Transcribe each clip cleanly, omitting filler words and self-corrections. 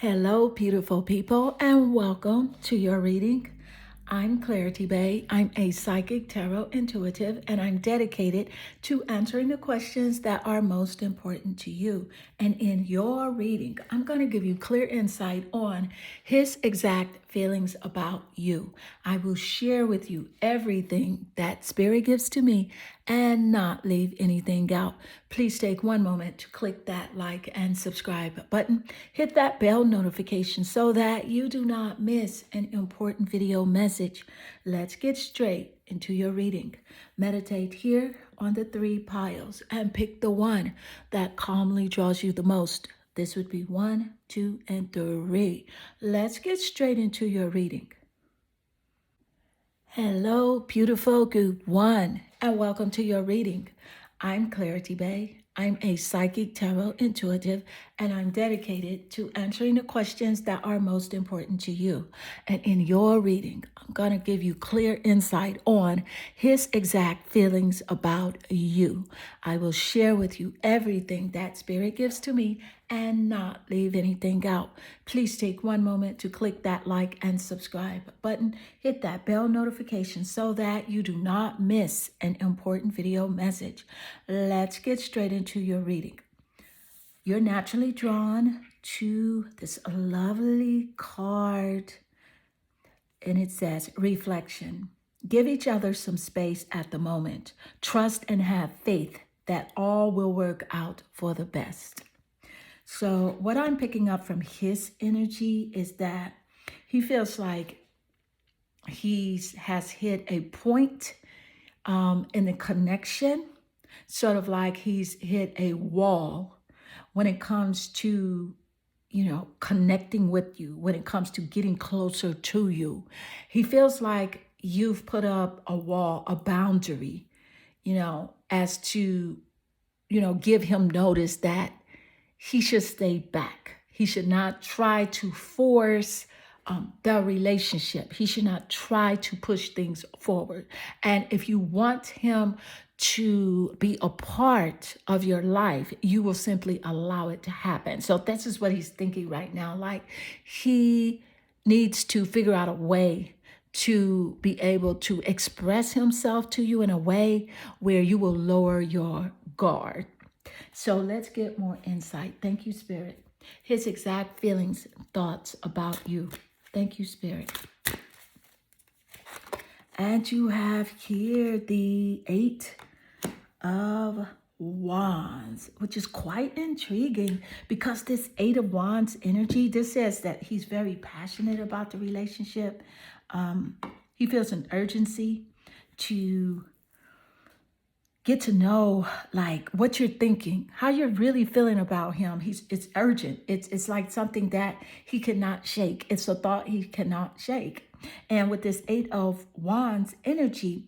Hello, beautiful people, and welcome to your reading. I'm Clarity Bay. I'm a psychic tarot intuitive, and I'm dedicated to answering the questions that are most important to you. And in your reading, I'm going to give you clear insight on his exact feelings about you. I will share with you everything that Spirit gives to me and not leave anything out. Please take one moment to click that like and subscribe button. Hit that bell notification so that you do not miss an important video message. Let's get straight into your reading. Meditate here on the three piles and pick the one that calmly draws you the most. This would be 1, 2, and 3. Let's get straight into your reading. Hello, beautiful group one, and welcome to your reading. I'm Clarity Bay. I'm a psychic tarot intuitive, and I'm dedicated to answering the questions that are most important to you. And in your reading, I'm going to give you clear insight on his exact feelings about you. I will share with you everything that Spirit gives to me and not leave anything out. Please take one moment to click that like and subscribe button. Hit that bell notification so that you do not miss an important video message. Let's get straight into your reading. You're naturally drawn to this lovely card, and it says reflection. Give each other some space at the moment. Trust and have faith that all will work out for the best. So what I'm picking up from his energy is that he feels like he has hit a point in the connection, sort of like he's hit a wall when it comes to, connecting with you, when it comes to getting closer to you. He feels like you've put up a wall, a boundary, as to, give him notice that he should stay back. He should not try to force the relationship. He should not try to push things forward. And if you want him to be a part of your life, you will simply allow it to happen. So this is what he's thinking right now. Like he needs to figure out a way to be able to express himself to you in a way where you will lower your guard. So let's get more insight. Thank you, Spirit. His exact feelings, thoughts about you. Thank you, Spirit. And you have here the 8 of Wands, which is quite intriguing because this 8 of Wands energy, this says that he's very passionate about the relationship. He feels an urgency to get to know like what you're thinking, how you're really feeling about him. It's urgent. It's like something that he cannot shake. It's a thought he cannot shake. And with this 8 of Wands energy,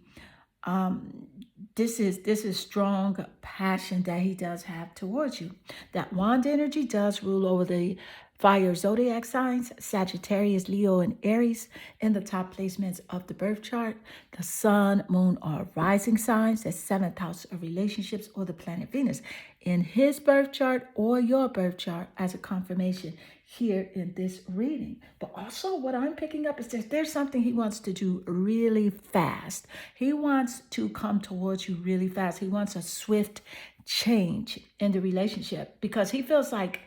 this is strong passion that he does have towards you. That Wand energy does rule over the fire zodiac signs, Sagittarius, Leo, and Aries in the top placements of the birth chart. The sun, moon, or rising signs, the 7th house of relationships, or the planet Venus in his birth chart or your birth chart as a confirmation here in this reading. But also what I'm picking up is that there's something he wants to do really fast. He wants to come towards you really fast. He wants a swift change in the relationship because he feels like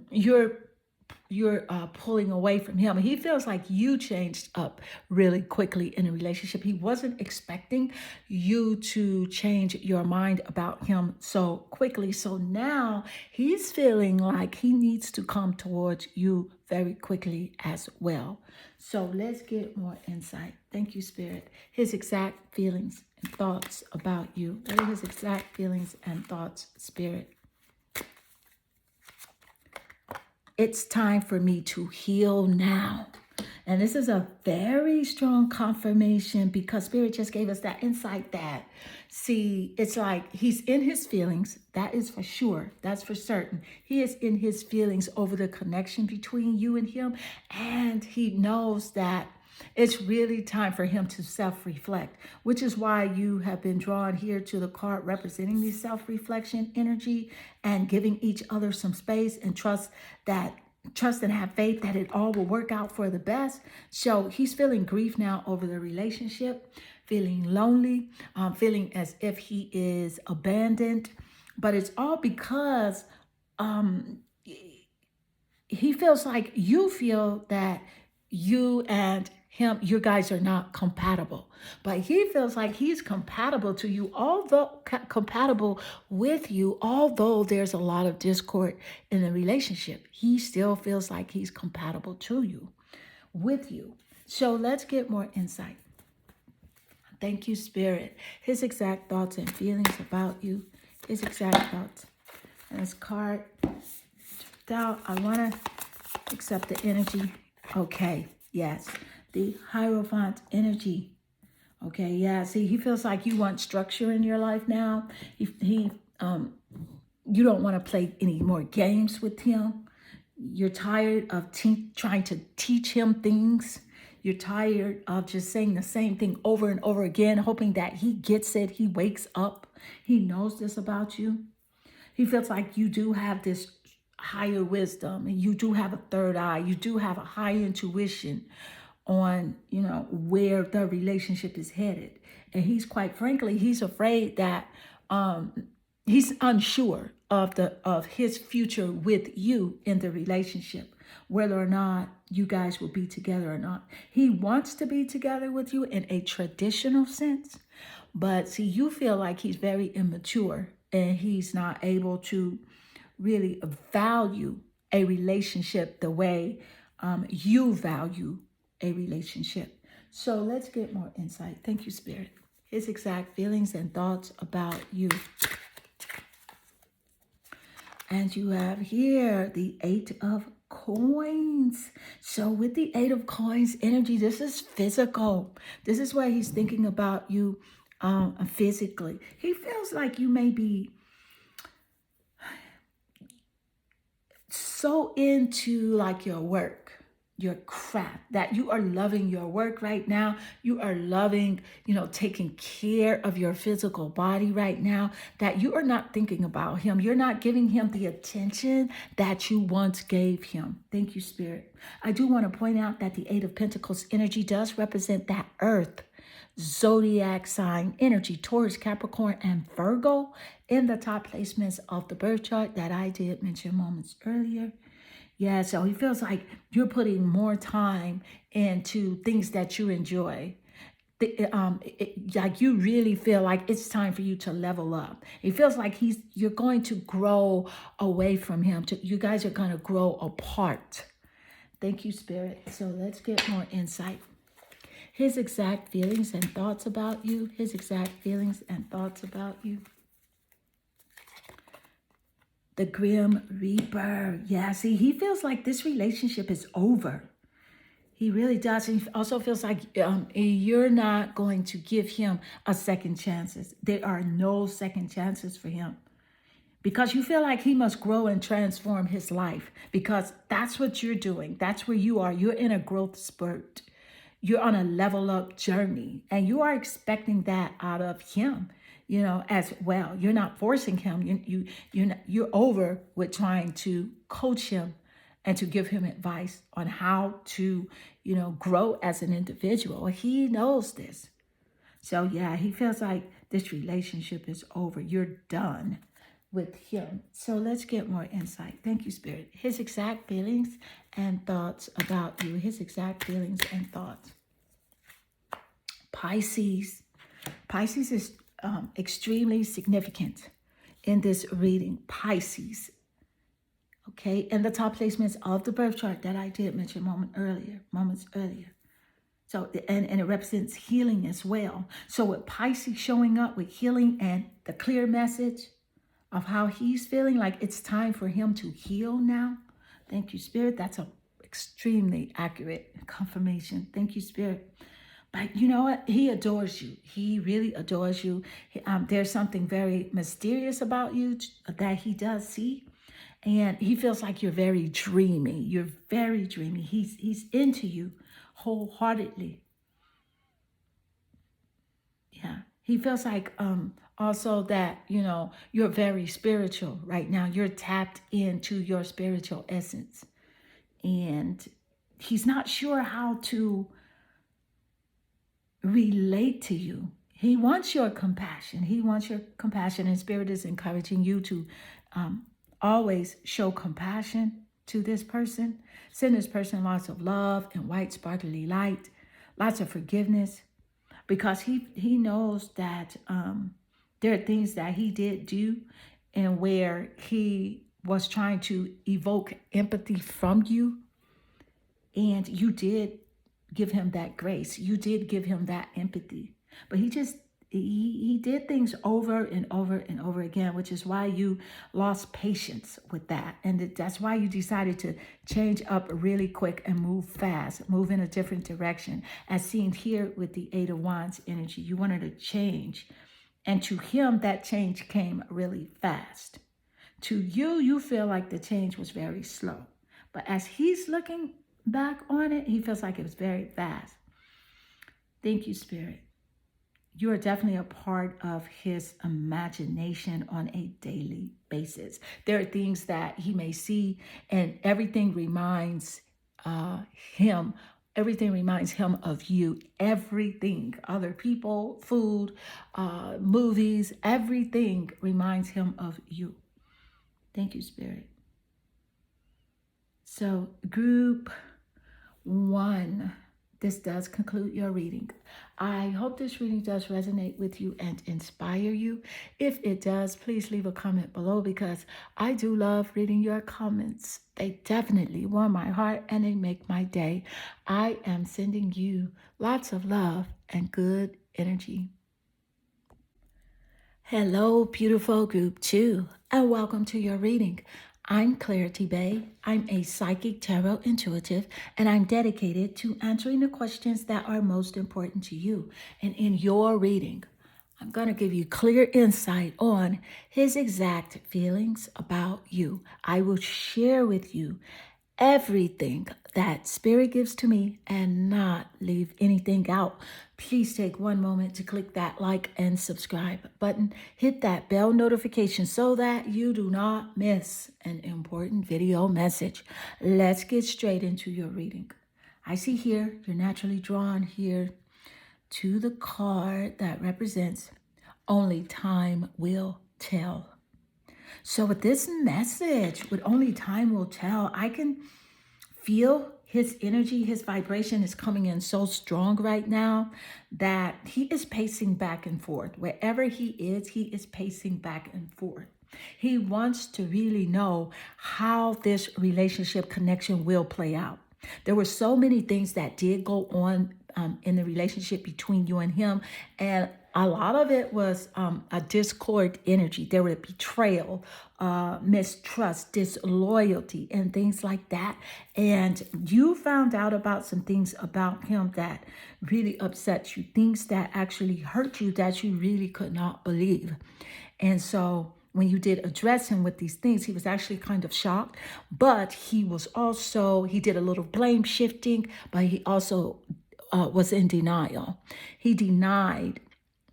you're pulling away from him. He feels like you changed up really quickly in a relationship. He wasn't expecting you to change your mind about him so quickly. So now he's feeling like he needs to come towards you very quickly as well. So let's get more insight. Thank you, Spirit. His exact feelings and thoughts about you. What are his exact feelings and thoughts, Spirit? It's time for me to heal now. And this is a very strong confirmation because Spirit just gave us that insight that, see, it's like he's in his feelings. That is for sure. That's for certain. He is in his feelings over the connection between you and him. And he knows that it's really time for him to self-reflect, which is why you have been drawn here to the card representing the self-reflection energy and giving each other some space and trust that trust and have faith that it all will work out for the best. So he's feeling grief now over the relationship, feeling lonely, feeling as if he is abandoned. But it's all because um, he feels like you feel that you and him, you guys are not compatible. But he feels like he's compatible to you, although compatible with you, although there's a lot of discord in the relationship. He still feels like he's compatible to you, with you. So let's get more insight. Thank you, Spirit. His exact thoughts and feelings about you, his exact thoughts. And this card out, I want to accept the energy. Okay, yes. The Hierophant energy. Okay, yeah. See, he feels like you want structure in your life now. You don't want to play any more games with him. You're tired of trying to teach him things. You're tired of just saying the same thing over and over again, hoping that he gets it. He wakes up. He knows this about you. He feels like you do have this higher wisdom, and you do have a third eye. You do have a high intuition on, where the relationship is headed. And he's, quite frankly, he's afraid that he's unsure of his future with you in the relationship, whether or not you guys will be together or not. He wants to be together with you in a traditional sense, but see, you feel like he's very immature and he's not able to really value a relationship the way you value a relationship. So let's get more insight. Thank you, Spirit. His exact feelings and thoughts about you. And you have here the 8 of Coins. So with the 8 of Coins energy, this is physical. This is where he's thinking about you physically. He feels like you may be so into like your work, your craft, that you are loving your work right now. You are loving, taking care of your physical body right now, that you are not thinking about him. You're not giving him the attention that you once gave him. Thank you, Spirit. I do want to point out that the 8 of Pentacles energy does represent that earth zodiac sign energy, Taurus, Capricorn, and Virgo in the top placements of the birth chart that I did mention moments earlier. Yeah, so he feels like you're putting more time into things that you enjoy. Like you really feel like it's time for you to level up. It feels like you're going to grow away from him. You guys are going to grow apart. Thank you, Spirit. So let's get more insight. His exact feelings and thoughts about you. His exact feelings and thoughts about you. The Grim Reaper. Yeah, see, he feels like this relationship is over. He really does. He also feels like you're not going to give him a second chances. There are no second chances for him. Because you feel like he must grow and transform his life. Because that's what you're doing. That's where you are. You're in a growth spurt. You're on a level up journey. And you are expecting that out of him, as well. You're not forcing him. You're over with trying to coach him and to give him advice on how to, grow as an individual. He knows this. So yeah, he feels like this relationship is over. You're done with him. So let's get more insight. Thank you, Spirit. His exact feelings and thoughts about you. His exact feelings and thoughts. Pisces. Pisces is extremely significant in this reading. Pisces. Okay, and the top placements of the birth chart that I did mention moments earlier. So, and it represents healing as well. So with Pisces showing up with healing and the clear message of how he's feeling, like it's time for him to heal now. Thank you, Spirit. That's an extremely accurate confirmation. Thank you, Spirit. But you know what? He adores you. He really adores you. There's something very mysterious about you that he does see. And he feels like you're very dreamy. You're very dreamy. He's into you wholeheartedly. Yeah. He feels like also that, you're very spiritual right now. You're tapped into your spiritual essence. and he's not sure how to relate to you. He wants your compassion. He wants your compassion, and Spirit is encouraging you to always show compassion to this person. Send this person lots of love and white sparkly light, lots of forgiveness, because he knows that there are things that he did do and where he was trying to evoke empathy from you, and you did give him that grace. You did give him that empathy. But he did things over and over and over again, which is why you lost patience with that. And that's why you decided to change up really quick and move fast, move in a different direction. As seen here with the Eight of Wands energy, you wanted to change. And to him, that change came really fast. To you, you feel like the change was very slow. But as he's looking back on it, he feels like it was very fast. Thank you, Spirit. You are definitely a part of his imagination on a daily basis. There are things that he may see, and everything reminds him of you. Everything, other people, food, movies, everything reminds him of you. Thank you, Spirit. So, group 1, this does conclude your reading. I hope this reading does resonate with you and inspire you. If it does, please leave a comment below, because I do love reading your comments. They definitely warm my heart and they make my day. I am sending you lots of love and good energy. Hello, beautiful group 2, and welcome to your reading. I'm Clarity Bay. I'm a psychic tarot intuitive, and I'm dedicated to answering the questions that are most important to you. And in your reading, I'm going to give you clear insight on his exact feelings about you. I will share with you everything that Spirit gives to me and not leave anything out. Please take one moment to click that like and subscribe button. Hit that bell notification so that you do not miss an important video message. Let's get straight into your reading. I see here you're naturally drawn here to the card that represents only time will tell. So with this message, with only time will tell, I can feel his energy, his vibration is coming in so strong right now that he is pacing back and forth. Wherever he is pacing back and forth. He wants to really know how this relationship connection will play out. There were so many things that did go on in the relationship between you and him, and a lot of it was a discord energy. There were betrayal, mistrust, disloyalty, and things like that. And you found out about some things about him that really upset you, things that actually hurt you that you really could not believe. And so when you did address him with these things, he was actually kind of shocked, but he did a little blame shifting, but he also was in denial. He denied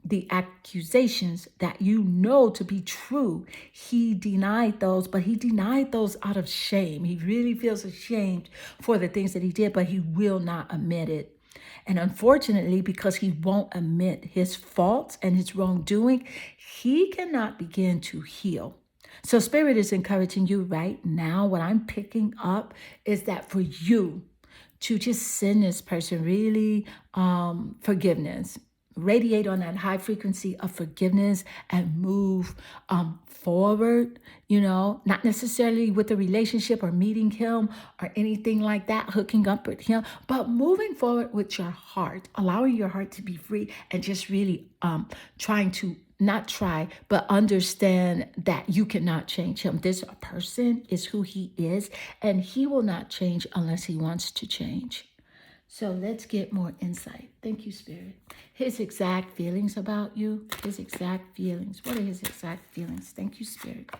the accusations that you know to be true. He denied those, but he denied those out of shame. He really feels ashamed for the things that he did, but he will not admit it. And unfortunately, because he won't admit his faults and his wrongdoing, he cannot begin to heal. So Spirit is encouraging you right now. What I'm picking up is that for you to just send this person really forgiveness, radiate on that high frequency of forgiveness and move forward, not necessarily with a relationship or meeting him or anything like that, hooking up with him, but moving forward with your heart, allowing your heart to be free and just really trying to but understand that you cannot change him. This person is who he is, and he will not change unless he wants to change. So let's get more insight. Thank you, Spirit. His exact feelings about you, his exact feelings. What are his exact feelings? Thank you, Spirit.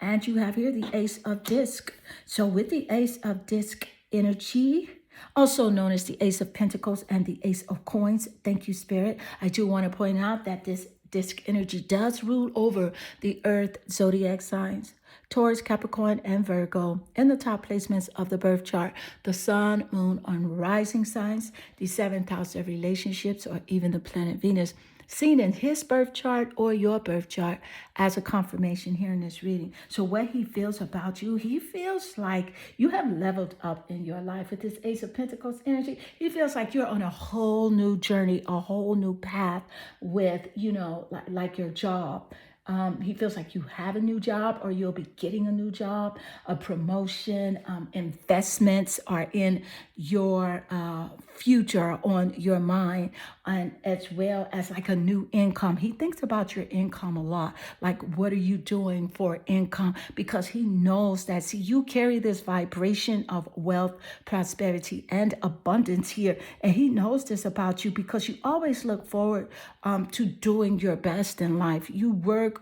And you have here the Ace of Disc. So with the Ace of Disc energy, also known as the Ace of Pentacles and the Ace of Coins. Thank you, Spirit. I do want to point out that this disc energy does rule over the Earth zodiac signs. Taurus, Capricorn, and Virgo in the top placements of the birth chart. The sun, moon, and rising signs, the seventh house of relationships, or even the planet Venus, seen in his birth chart or your birth chart as a confirmation here in this reading. So what he feels about you, he feels like you have leveled up in your life with this Ace of Pentacles energy. He feels like you're on a whole new journey, a whole new path with, like your job. He feels like you have a new job or you'll be getting a new job, a promotion, investments are in your future on your mind, and as well as like a new income. He thinks about your income a lot. Like, what are you doing for income? Because he knows that, see, you carry this vibration of wealth, prosperity, and abundance here. And he knows this about you because you always look forward to doing your best in life. You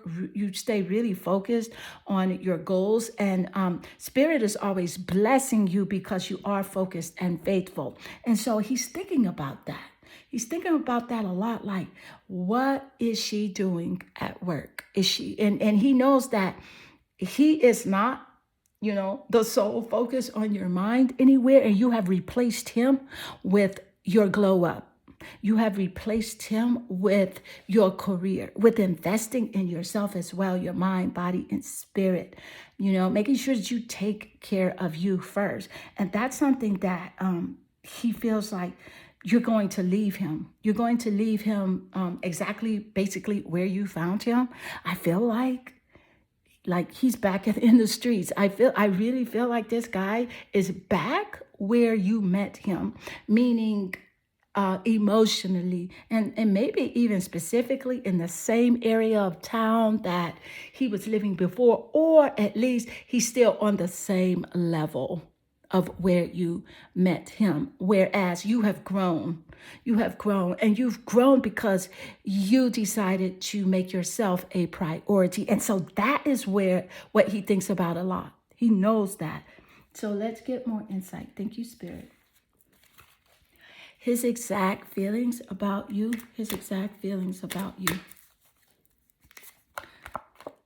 stay really focused on your goals, and Spirit is always blessing you because you are focused and faithful. And so he's thinking about that. He's thinking about that a lot. Like, what is she doing at work? Is she, and he knows that he is not, the sole focus on your mind anywhere, and you have replaced him with your glow up. You have replaced him with your career, with investing in yourself as well, your mind, body, and spirit, making sure that you take care of you first. And that's something that he feels like you're going to leave him. You're going to leave him exactly, basically where you found him. I feel like he's back in the streets. I really feel like this guy is back where you met him, meaning emotionally, and maybe even specifically in the same area of town that he was living before, or at least he's still on the same level of where you met him. Whereas you have grown, and you've grown because you decided to make yourself a priority. And so that is what he thinks about a lot. He knows that. So let's get more insight. Thank you, Spirit. His exact feelings about you.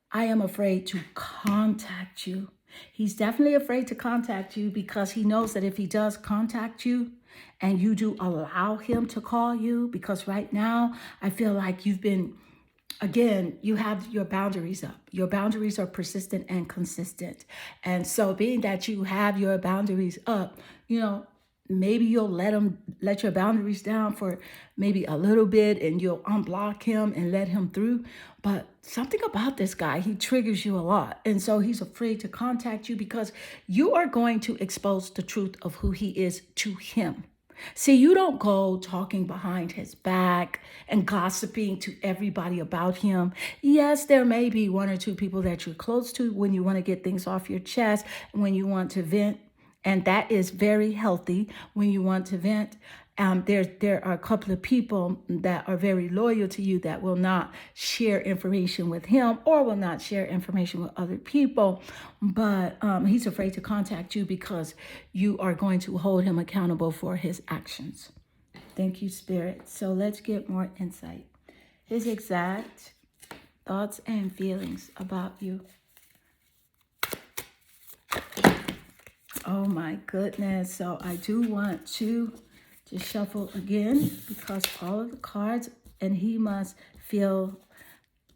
I am afraid to contact you. He's definitely afraid to contact you because he knows that if he does contact you and you do allow him to call you, because right now I feel like you've been, again, you have your boundaries up. Your boundaries are persistent and consistent. And so being that you have your boundaries up, maybe you'll let your boundaries down for maybe a little bit, and you'll unblock him and let him through. But something about this guy, he triggers you a lot. And so he's afraid to contact you because you are going to expose the truth of who he is to him. See, you don't go talking behind his back and gossiping to everybody about him. Yes, there may be one or two people that you're close to when you want to get things off your chest, when you want to vent. And that is very healthy when you want to vent. There are a couple of people that are very loyal to you that will not share information with him or will not share information with other people. But he's afraid to contact you because you are going to hold him accountable for his actions. Thank you, Spirit. So let's get more insight. His exact thoughts and feelings about you. Oh my goodness. So I do want to just shuffle again because all of the cards, and he must feel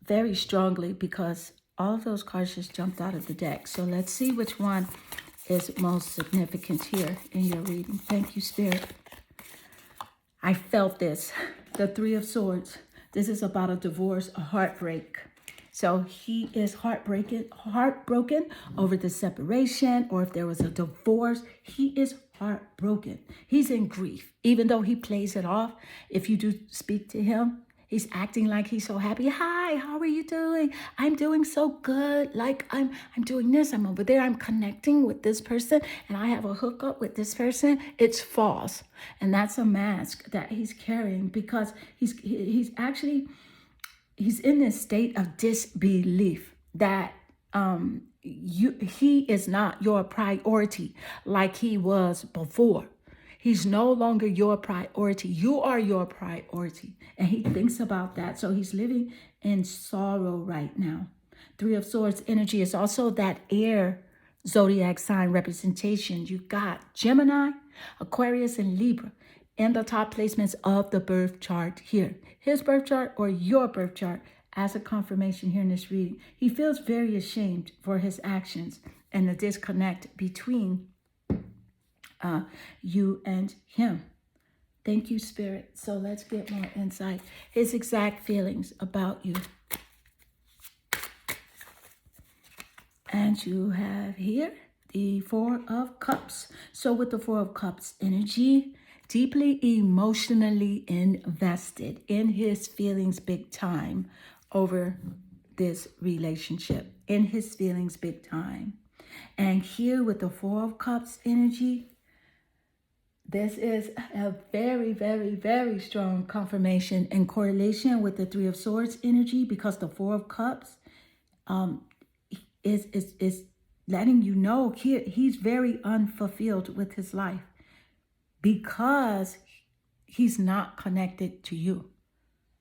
very strongly because all of those cards just jumped out of the deck. So let's see which one is most significant here in your reading. Thank you, Spirit. I felt this. The Three of Swords. This is about a divorce, a heartbreak. So he is heartbroken over the separation, or if there was a divorce, he is heartbroken. He's in grief, even though he plays it off. If you do speak to him, he's acting like he's so happy. Hi, how are you doing? I'm doing so good. Like I'm doing this, I'm over there, I'm connecting with this person, and I have a hookup with this person. It's false. And that's a mask that he's carrying because he's in this state of disbelief that he is not your priority like he was before. He's no longer your priority. You are your priority. And he thinks about that. So he's living in sorrow right now. Three of Swords energy is also that air zodiac sign representation. You got Gemini, Aquarius, and Libra in the top placements of the birth chart here. His birth chart or your birth chart as a confirmation here in this reading. He feels very ashamed for his actions and the disconnect between you and him. Thank you, Spirit. So let's get more insight. His exact feelings about you. And you have here the Four of Cups. So with the Four of Cups energy, deeply emotionally invested in his feelings big time over this relationship. In his feelings big time. And here with the Four of Cups energy, this is a very, very, very strong confirmation and correlation with the Three of Swords energy, because the Four of Cups is letting you know here he's very unfulfilled with his life because he's not connected to you.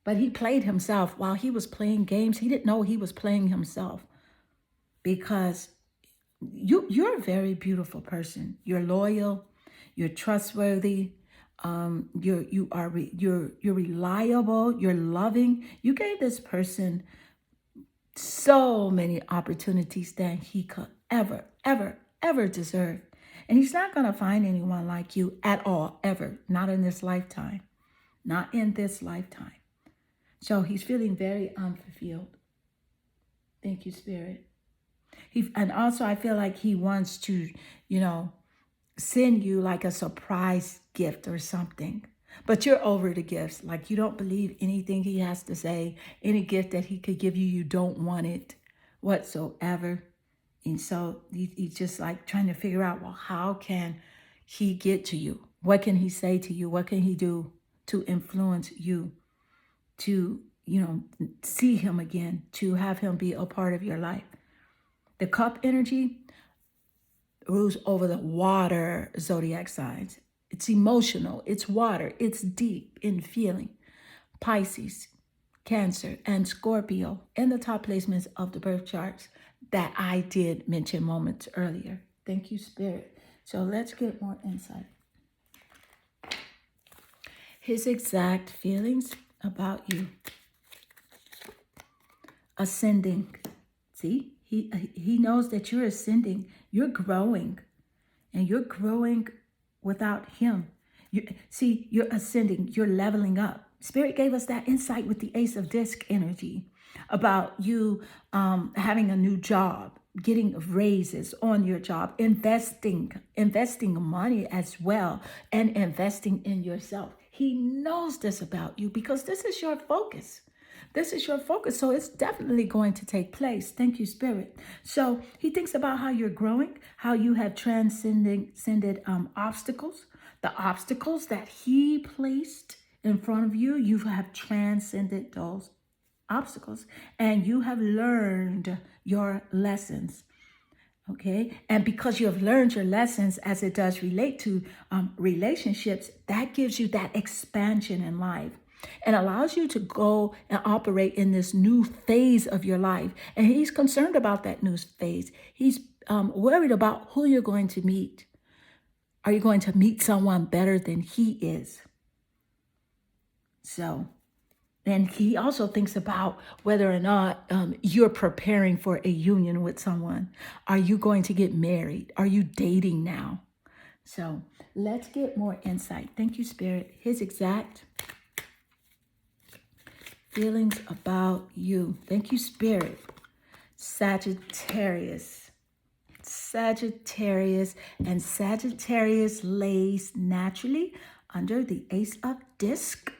But he played himself while he was playing games. He didn't know he was playing himself, because you're a very beautiful person. You're loyal. You're trustworthy. You're reliable. You're loving. You gave this person so many opportunities that he could ever deserve. And he's not going to find anyone like you at all, ever. Not in this lifetime. Not in this lifetime. So he's feeling very unfulfilled. Thank you, Spirit. And also I feel like he wants to, send you like a surprise gift or something. But you're over the gifts. Like you don't believe anything he has to say. Any gift that he could give you, you don't want it whatsoever. And so he's just like trying to figure out, well, how can he get to you? What can he say to you? What can he do to influence you to, see him again, to have him be a part of your life? The Cup energy rules over the water zodiac signs. It's emotional, it's water, it's deep in feeling. Pisces, Cancer, and Scorpio in the top placements of the birth charts that I did mention moments earlier. Thank you, Spirit. So let's get more insight. His exact feelings about you. Ascending. See? He knows that you're ascending. You're growing. And you're growing without him. You're ascending. You're leveling up. Spirit gave us that insight with the Ace of Disc energy about you having a new job, getting raises on your job, investing money as well, and investing in yourself. He knows this about you because this is your focus. This is your focus. So it's definitely going to take place. Thank you, Spirit. So he thinks about how you're growing, how you have transcended obstacles, the obstacles that he placed in front of you. You have transcended those obstacles and you have learned your lessons. Okay. And because you have learned your lessons as it does relate to relationships, that gives you that expansion in life. And allows you to go and operate in this new phase of your life. And he's concerned about that new phase. He's worried about who you're going to meet. Are you going to meet someone better than he is? So, and he also thinks about whether or not you're preparing for a union with someone. Are you going to get married? Are you dating now? So let's get more insight. Thank you, Spirit. His exact feelings about you. Thank you, Spirit. Sagittarius. Sagittarius. And Sagittarius lays naturally under the Ace of Disc.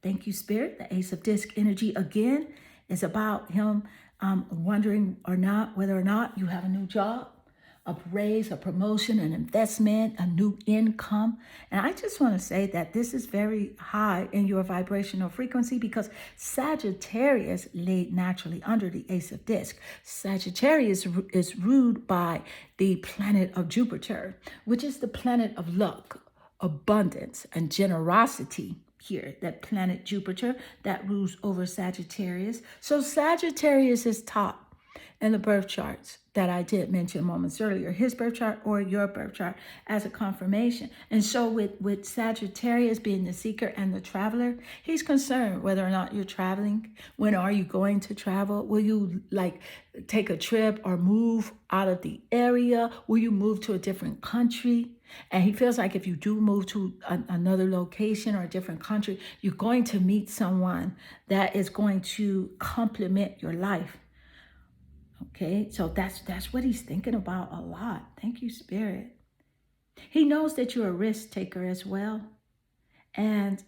Thank you, Spirit. The Ace of Disc energy, again, is about him wondering whether or not you have a new job, a raise, a promotion, an investment, a new income. And I just want to say that this is very high in your vibrational frequency because Sagittarius laid naturally under the Ace of Disc. Sagittarius is ruled by the planet of Jupiter, which is the planet of luck, abundance, and generosity. Here, that planet Jupiter that rules over Sagittarius. So Sagittarius is top. in the birth charts that I did mention moments earlier, his birth chart or your birth chart as a confirmation. And so with Sagittarius being the seeker and the traveler, he's concerned whether or not you're traveling. When are you going to travel? Will you like take a trip or move out of the area? Will you move to a different country? And he feels like if you do move to another location or a different country, you're going to meet someone that is going to complement your life. Okay, so that's what he's thinking about a lot. Thank you, Spirit. He knows that you're a risk taker as well. And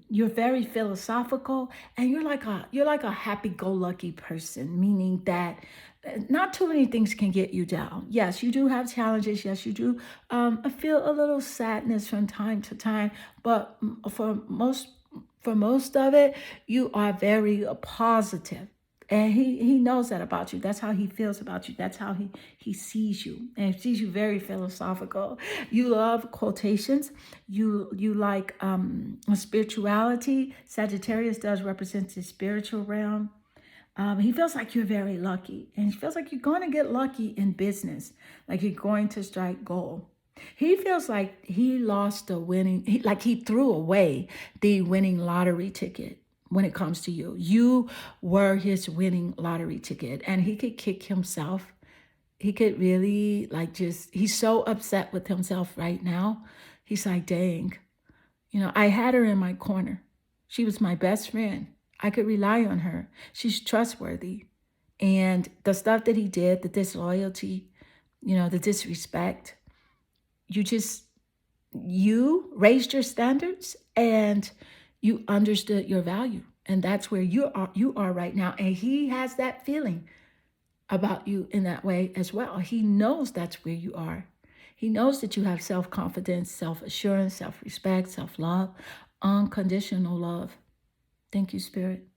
you're very philosophical, and you're like a happy-go-lucky person, meaning that not too many things can get you down. Yes, you do have challenges. Yes, you do feel a little sadness from time to time, but for most of it, you are very positive. And he knows that about you. That's how he feels about you. That's how he sees you. And he sees you very philosophical. You love quotations. You like spirituality. Sagittarius does represent the spiritual realm. He feels like you're very lucky. And he feels like you're going to get lucky in business. Like you're going to strike gold. He feels like he lost a winning, like he threw away the winning lottery ticket. When it comes to you, you were his winning lottery ticket, and he could kick himself. He could really he's so upset with himself right now. He's like, dang, I had her in my corner. She was my best friend. I could rely on her. She's trustworthy. And the stuff that he did, the disloyalty, the disrespect, you raised your standards and you understood your value. And that's where you are right now. And he has that feeling about you in that way as well. He knows that's where you are. He knows that you have self-confidence, self-assurance, self-respect, self-love, unconditional love. Thank you, Spirit.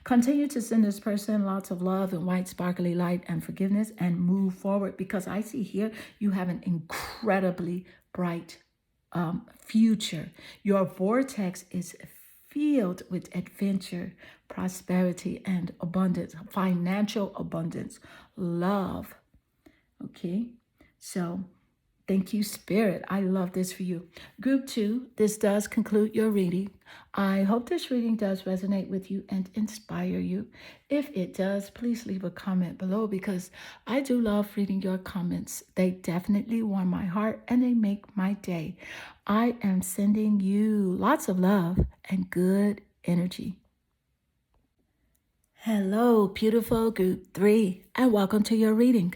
Continue to send this person lots of love and white sparkly light and forgiveness, and move forward, because I see here you have an incredibly bright future. Your vortex is filled with adventure, prosperity, and abundance, financial abundance, love. Okay, so thank you, Spirit. I love this for you. Group 2, this does conclude your reading. I hope this reading does resonate with you and inspire you. If it does, please leave a comment below, because I do love reading your comments. They definitely warm my heart and they make my day. I am sending you lots of love and good energy. Hello, beautiful group 3, and welcome to your reading.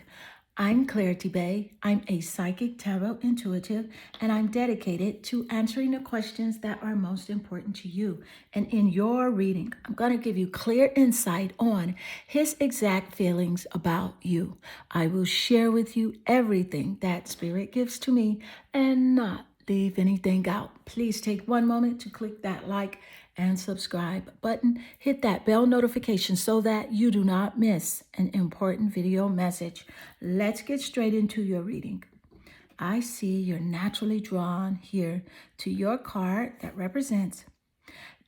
I'm Clarity Bay. I'm a psychic tarot intuitive, and I'm dedicated to answering the questions that are most important to you. And in your reading, I'm going to give you clear insight on his exact feelings about you. I will share with you everything that Spirit gives to me and not leave anything out. Please take one moment to click that like and subscribe button. Hit that bell notification so that you do not miss an important video message. Let's get straight into your reading. I see you're naturally drawn here to your card that represents,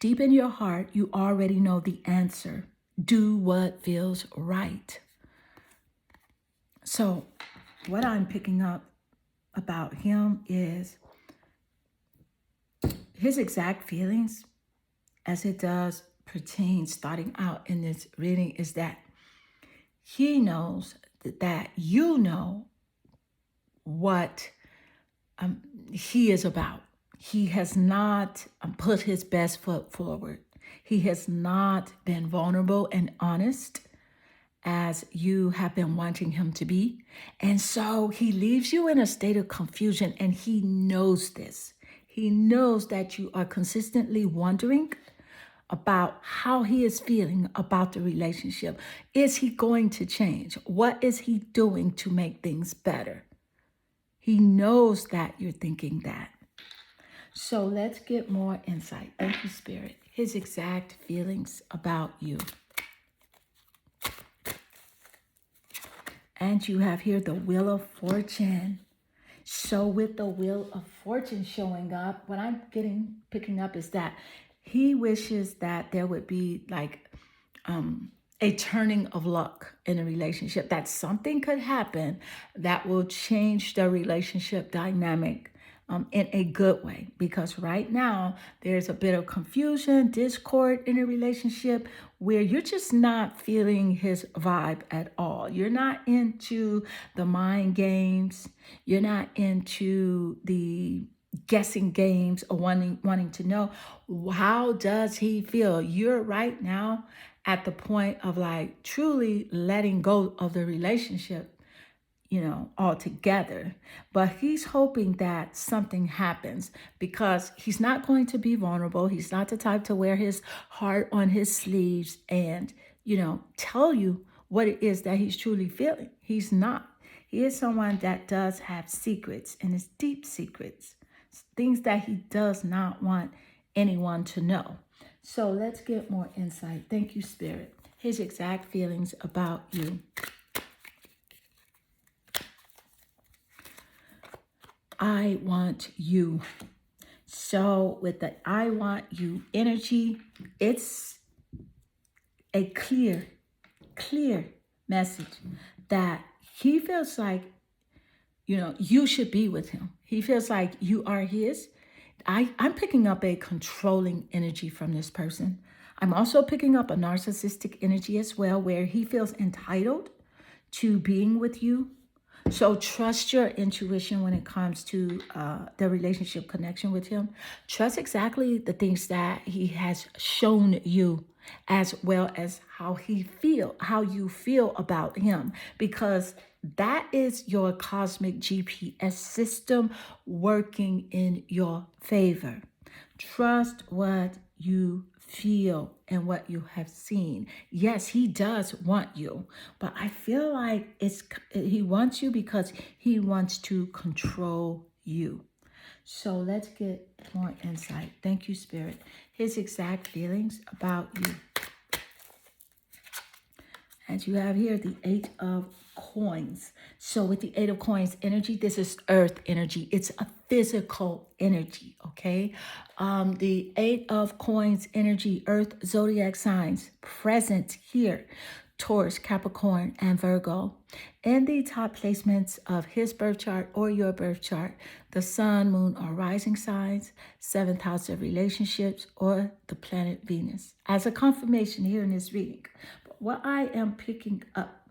deep in your heart, you already know the answer. Do what feels right. So what I'm picking up about him is his exact feelings, as it does pertain starting out in this reading, is that he knows that you know what he is about. He has not put his best foot forward. He has not been vulnerable and honest as you have been wanting him to be. And so he leaves you in a state of confusion, and he knows this. He knows that you are consistently wondering about how he is feeling about the relationship. Is he going to change? What is he doing to make things better? He knows that you're thinking that. So let's get more insight. Thank you, Spirit. His exact feelings about you. And you have here the Wheel of Fortune. So with the Wheel of Fortune showing up, what I'm picking up is that he wishes that there would be like a turning of luck in a relationship, that something could happen that will change the relationship dynamic in a good way. Because right now, there's a bit of confusion, discord in a relationship where you're just not feeling his vibe at all. You're not into the mind games. You're not into the guessing games or wanting to know, how does he feel. You're right now at the point of like truly letting go of the relationship, altogether. But he's hoping that something happens because he's not going to be vulnerable. He's not the type to wear his heart on his sleeves and, tell you what it is that he's truly feeling. He's not. He is someone that does have secrets, and it's deep secrets, things that he does not want anyone to know. So let's get more insight. Thank you, Spirit. His exact feelings about you. I want you. So with the I want you energy, it's a clear message that he feels like, you should be with him. He feels like you are his. I'm picking up a controlling energy from this person. I'm also picking up a narcissistic energy as well, where he feels entitled to being with you. So trust your intuition when it comes to the relationship connection with him. Trust exactly the things that he has shown you, as well as how you feel about him, because that is your cosmic GPS system working in your favor. Trust what you feel and what you have seen. Yes, he does want you, but I feel like he wants you because he wants to control you. So let's get more insight. Thank you, Spirit. His exact feelings about you. And you have here the 8 of coins. So with the 8 of coins energy, this is earth energy. It's a physical energy, okay? The 8 of coins energy, earth zodiac signs present here. Taurus, Capricorn, and Virgo. In the top placements of his birth chart or your birth chart, the sun, moon, or rising signs, 7th house of relationships, or the planet Venus. As a confirmation here in this reading, what I am picking up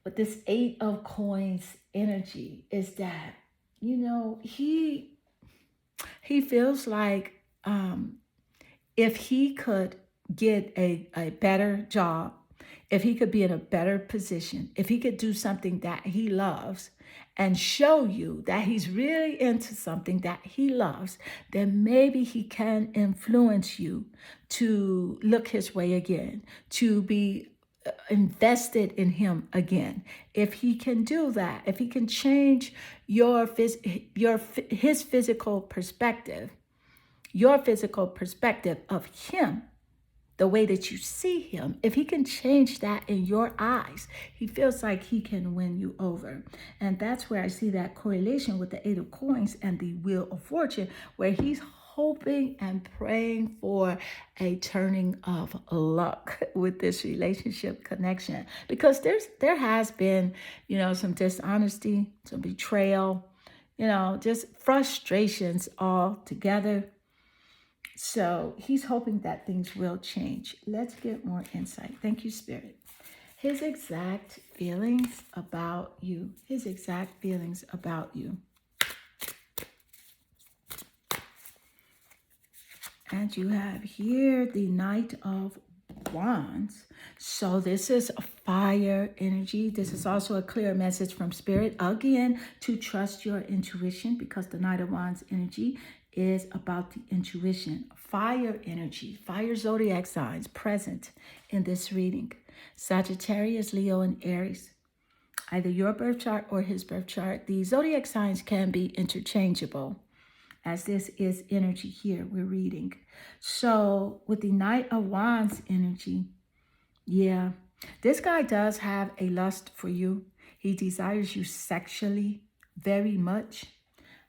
with this 8 of coins energy is that, he feels like if he could get a better job, if he could be in a better position, if he could do something that he loves and show you that he's really into something that he loves, then maybe he can influence you to look his way again, to be invested in him again. If he can do that, if he can change his physical perspective, your physical perspective of him, the way that you see him, if he can change that in your eyes, he feels like he can win you over. And that's where I see that correlation with the 8 of coins and the wheel of fortune, where he's hoping and praying for a turning of luck with this relationship connection. Because there has been, some dishonesty, some betrayal, just frustrations all together. So he's hoping that things will change. Let's get more insight. Thank you, Spirit. His exact feelings about you. His exact feelings about you. And you have here the Knight of Wands. So this is a fire energy. This is also a clear message from Spirit. Again, to trust your intuition, because the Knight of Wands energy is about the intuition. Fire energy, fire zodiac signs present in this reading. Sagittarius, Leo, and Aries. Either your birth chart or his birth chart. The zodiac signs can be interchangeable, as this is energy here we're reading. So with the Knight of Wands energy, yeah, this guy does have a lust for you. He desires you sexually very much.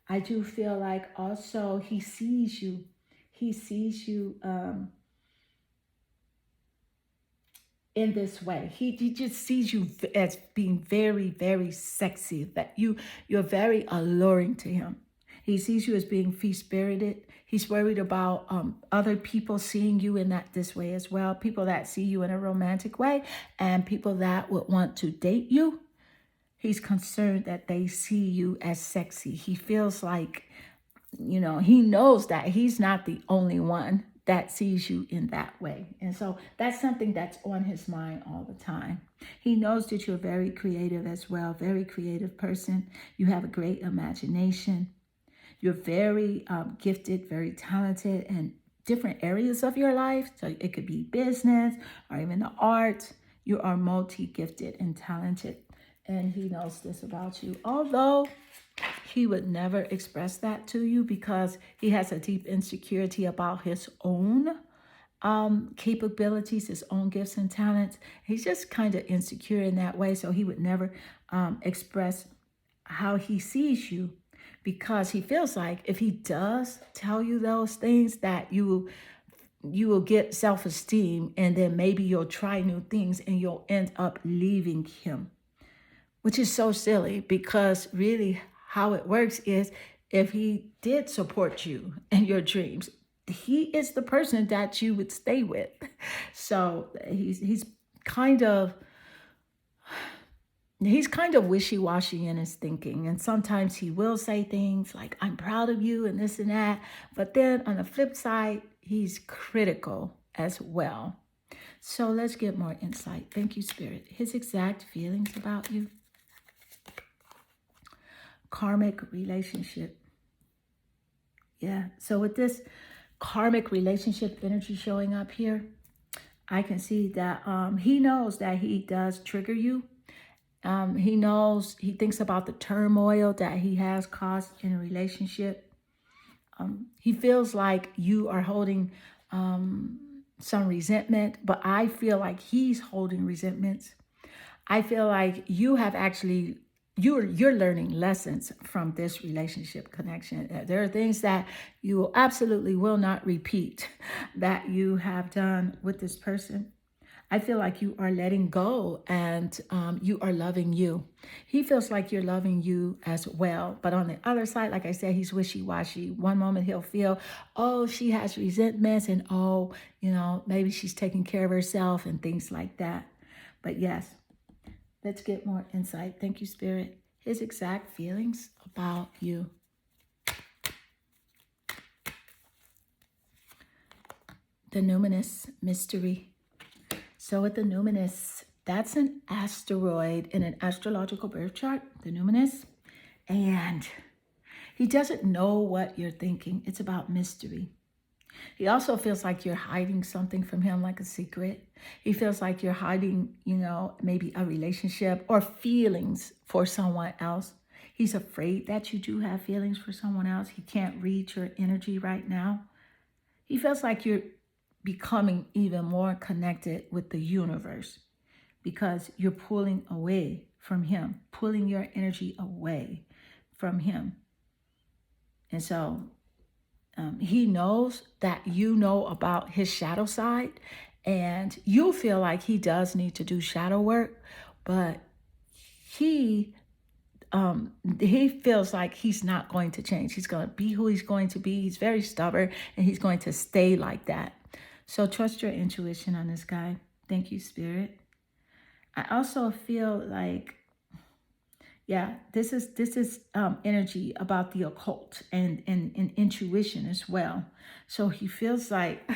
I do feel like also he sees you. He sees you in this way. He just sees you as being very, very sexy, that you're very alluring to him. He sees you as being free-spirited. He's worried about other people seeing you in this way as well. People that see you in a romantic way and people that would want to date you. He's concerned that they see you as sexy. He feels like, he knows that he's not the only one that sees you in that way. And so that's something that's on his mind all the time. He knows that you're very creative as well, very creative person. You have a great imagination. You're very gifted, very talented in different areas of your life. So it could be business or even the arts. You are multi-gifted and talented. And he knows this about you. Although he would never express that to you because he has a deep insecurity about his own capabilities, his own gifts and talents. He's just kind of insecure in that way. So he would never express how he sees you, because he feels like if he does tell you those things, that you will get self-esteem, and then maybe you'll try new things and you'll end up leaving him, which is so silly, because really how it works is if he did support you in your dreams, he is the person that you would stay with. So he's kind of wishy-washy in his thinking. And sometimes he will say things like, I'm proud of you and this and that. But then on the flip side, he's critical as well. So let's get more insight. Thank you, Spirit. His exact feelings about you. Karmic relationship. Yeah. So with this karmic relationship energy showing up here, I can see that he knows that he does trigger you. He thinks about the turmoil that he has caused in a relationship. He feels like you are holding some resentment, but I feel like he's holding resentments. I feel like you have actually, you're learning lessons from this relationship connection. There are things that you absolutely will not repeat that you have done with this person. I feel like you are letting go, and you are loving you. He feels like you're loving you as well. But on the other side, like I said, he's wishy-washy. One moment he'll feel, oh, she has resentments, and oh, maybe she's taking care of herself and things like that. But yes, let's get more insight. Thank you, Spirit. His exact feelings about you. The numinous mystery. So with the numinous, that's an asteroid in an astrological birth chart, the numinous. And he doesn't know what you're thinking. It's about mystery. He also feels like you're hiding something from him, like a secret. He feels like you're hiding, maybe a relationship or feelings for someone else. He's afraid that you do have feelings for someone else. He can't read your energy right now. He feels like you're becoming even more connected with the universe because you're pulling away from him, pulling your energy away from him. And so he knows that you know about his shadow side, and you feel like he does need to do shadow work, but he feels like he's not going to change. He's going to be who he's going to be. He's very stubborn, and he's going to stay like that. So trust your intuition on this guy. Thank you, Spirit. I also feel like, this is energy about the occult and intuition as well. So he feels like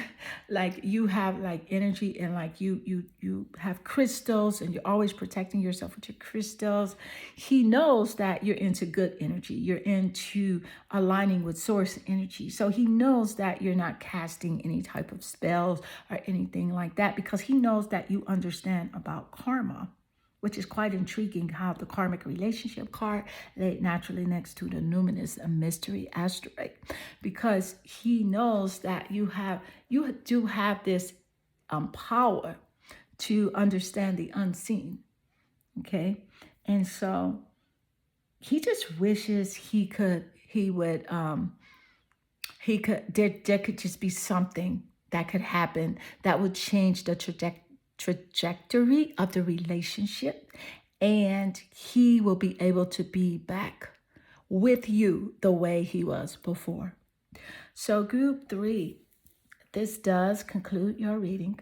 you have like energy, and like you have crystals, and you're always protecting yourself with your crystals. He knows that you're into good energy. You're into aligning with source energy. So he knows that you're not casting any type of spells or anything like that, because he knows that you understand about karma, which is quite intriguing how the karmic relationship card laid naturally next to the numinous mystery asteroid, because he knows that you do have this power to understand the unseen. Okay. And so he just wishes there could just be something that could happen that would change the trajectory of the relationship, and he will be able to be back with you the way he was before. So, group 3, this does conclude your reading.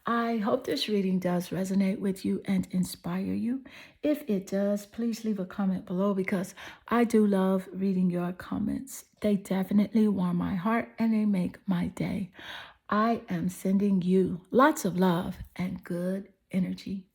I hope this reading does resonate with you and inspire you. If it does, please leave a comment below because I do love reading your comments. They definitely warm my heart and they make my day. I am sending you lots of love and good energy.